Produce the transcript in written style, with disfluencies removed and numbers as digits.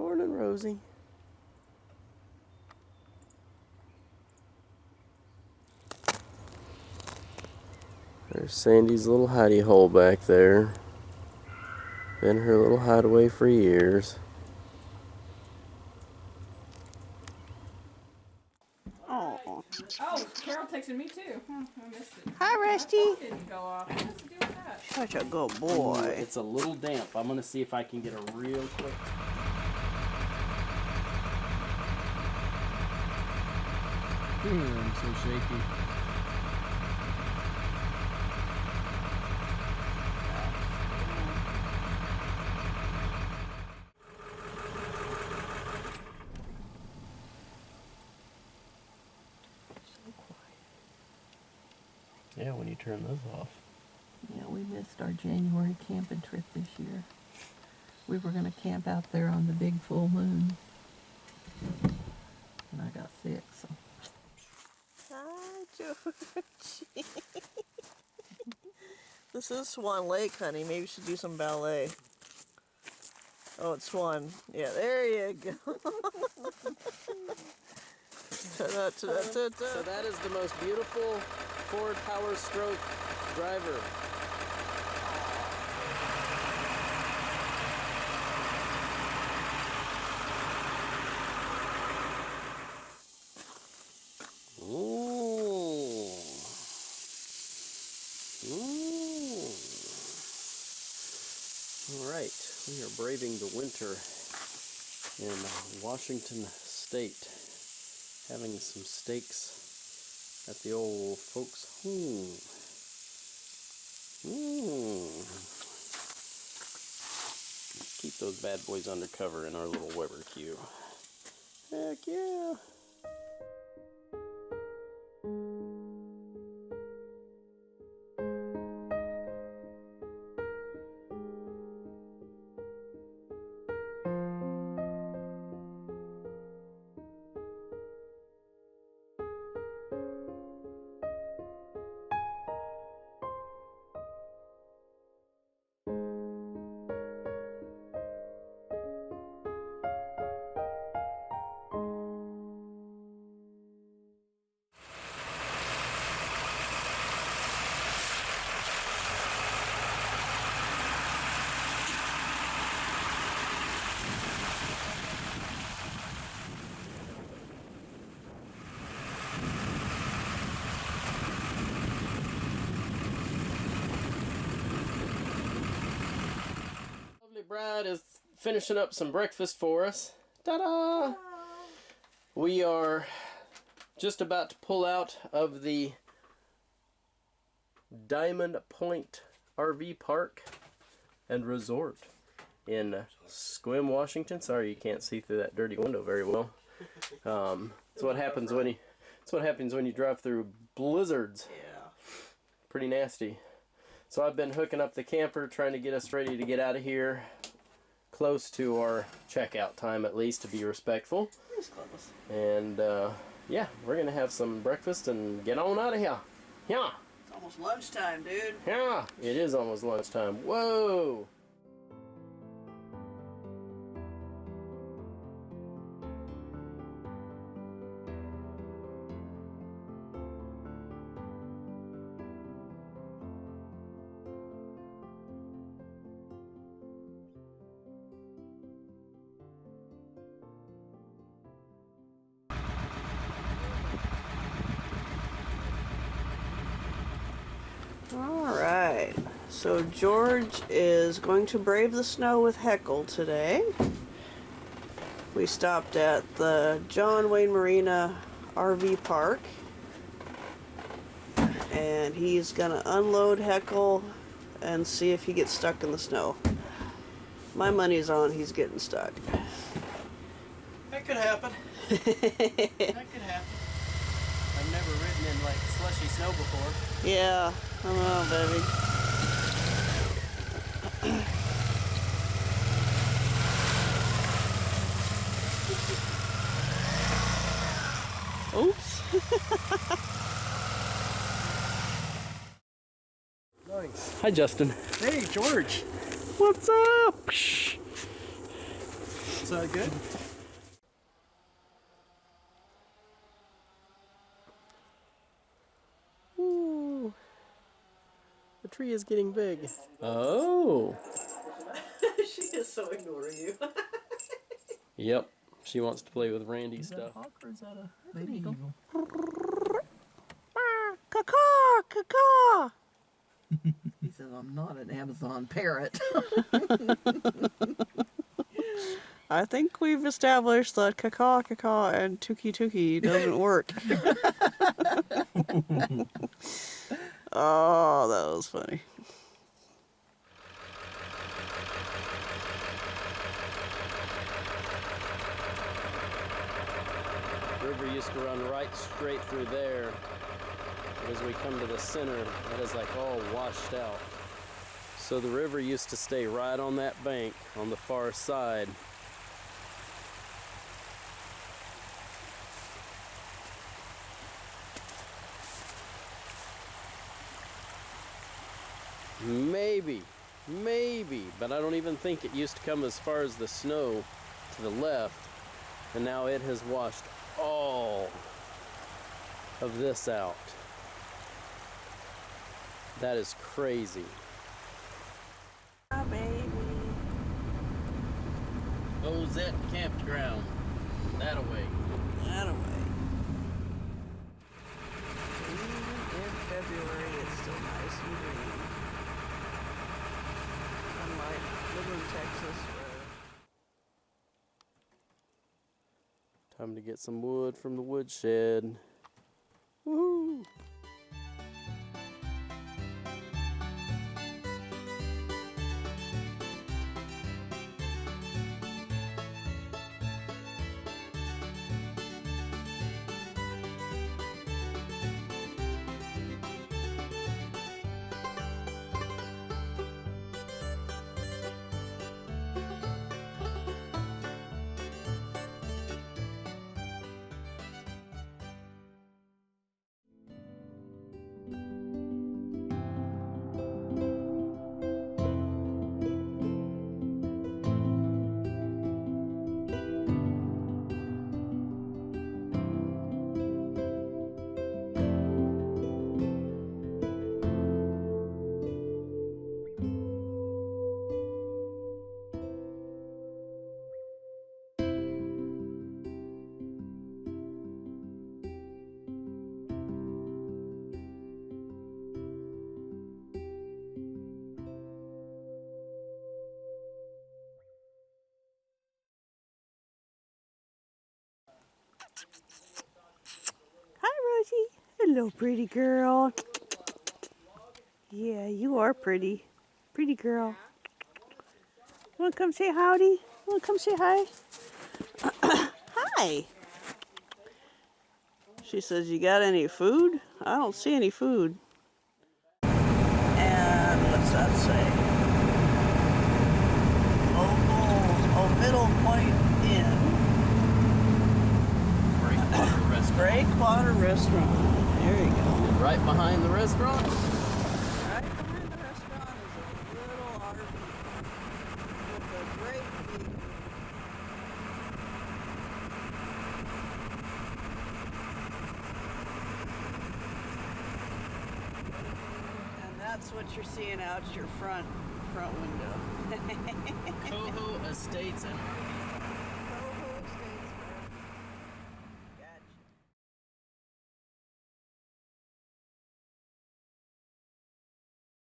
Morning, Rosie. There's Sandy's little hidey hole back there. Been her little hideaway for years. Oh. Oh, Carol texted me too. I missed it. Hi, Rusty. My phone didn't go off. What has to do with that? Such a good boy. It's a little damp. I'm gonna see if I can get a real quick. I'm so shaky. Yeah, when you turn those off. Yeah, we missed our January camping trip this year. We were going to camp out there on the big full moon. And I got sick, so. Hi, George. This is Swan Lake, honey. Maybe you should do some ballet. Oh, it's Swan. Yeah, there you go. Ta-da, ta-da, ta-da. So that is the most beautiful Ford Power Stroke driver. Ooh. Ooh. All right, we are braving the winter in Washington State, having some steaks at the old folks' home. Keep those bad boys undercover in our little Weber queue. Heck yeah! Brad is finishing up some breakfast for us. Ta-da! We are just about to pull out of the Diamond Point RV Park and Resort in Sequim, Washington. Sorry you can't see through that dirty window very well. That's what happens when you drive through blizzards. Yeah. Pretty nasty. So I've been hooking up the camper, trying to get us ready to get out of here, close to our checkout time at least, to be respectful. It's close. And yeah, we're gonna have some breakfast and get on out of here. Yeah. It's almost lunchtime, dude. Yeah. It is almost lunchtime. Whoa. Alright, so George is going to brave the snow with Heckle today. We stopped at the John Wayne Marina RV Park, and he's going to unload Heckle and see if he gets stuck in the snow. My money's on he's getting stuck. That could happen. That could happen. I've never ridden in like slushy snow before. Yeah, I know, baby. Oops. Nice. Hi, Justin. Hey, George. What's up? That's good. Ooh. The tree is getting big. Oh. She is so ignoring you. Yep. She wants to play with Randy's Is that stuff. a hawk or is that a baby eagle? Caw-caw, caw-caw. He says, I'm not an Amazon parrot. I think we've established that caw caw and tuki tuki doesn't work. Oh, that was funny. River used to run right straight through there. As we come to the center, that is like all washed out. So the river used to stay right on that bank on the far side. Maybe, but I don't even think it used to come as far as the snow to the left, and now it has washed all of this out. That is crazy. Ah, baby. Ozette Campground. That away. That away. Even in February, it's still nice and green. Unlike Midland, Texas, where... Time to get some wood from the woodshed. Woohoo! Hi, Rosie. Hello, pretty girl. Yeah, you are pretty. Pretty girl. Want to come say howdy? Want to come say hi? Hi. She says, you got any food? I don't see any food. And what's that say? Local Middle Point Inn. Breakwater Restaurant. Breakwater Restaurant. There you go. And right behind the restaurant, Right behind the restaurant is a little RV with a great big room. And that's what you're seeing out your front window. Coho Estates and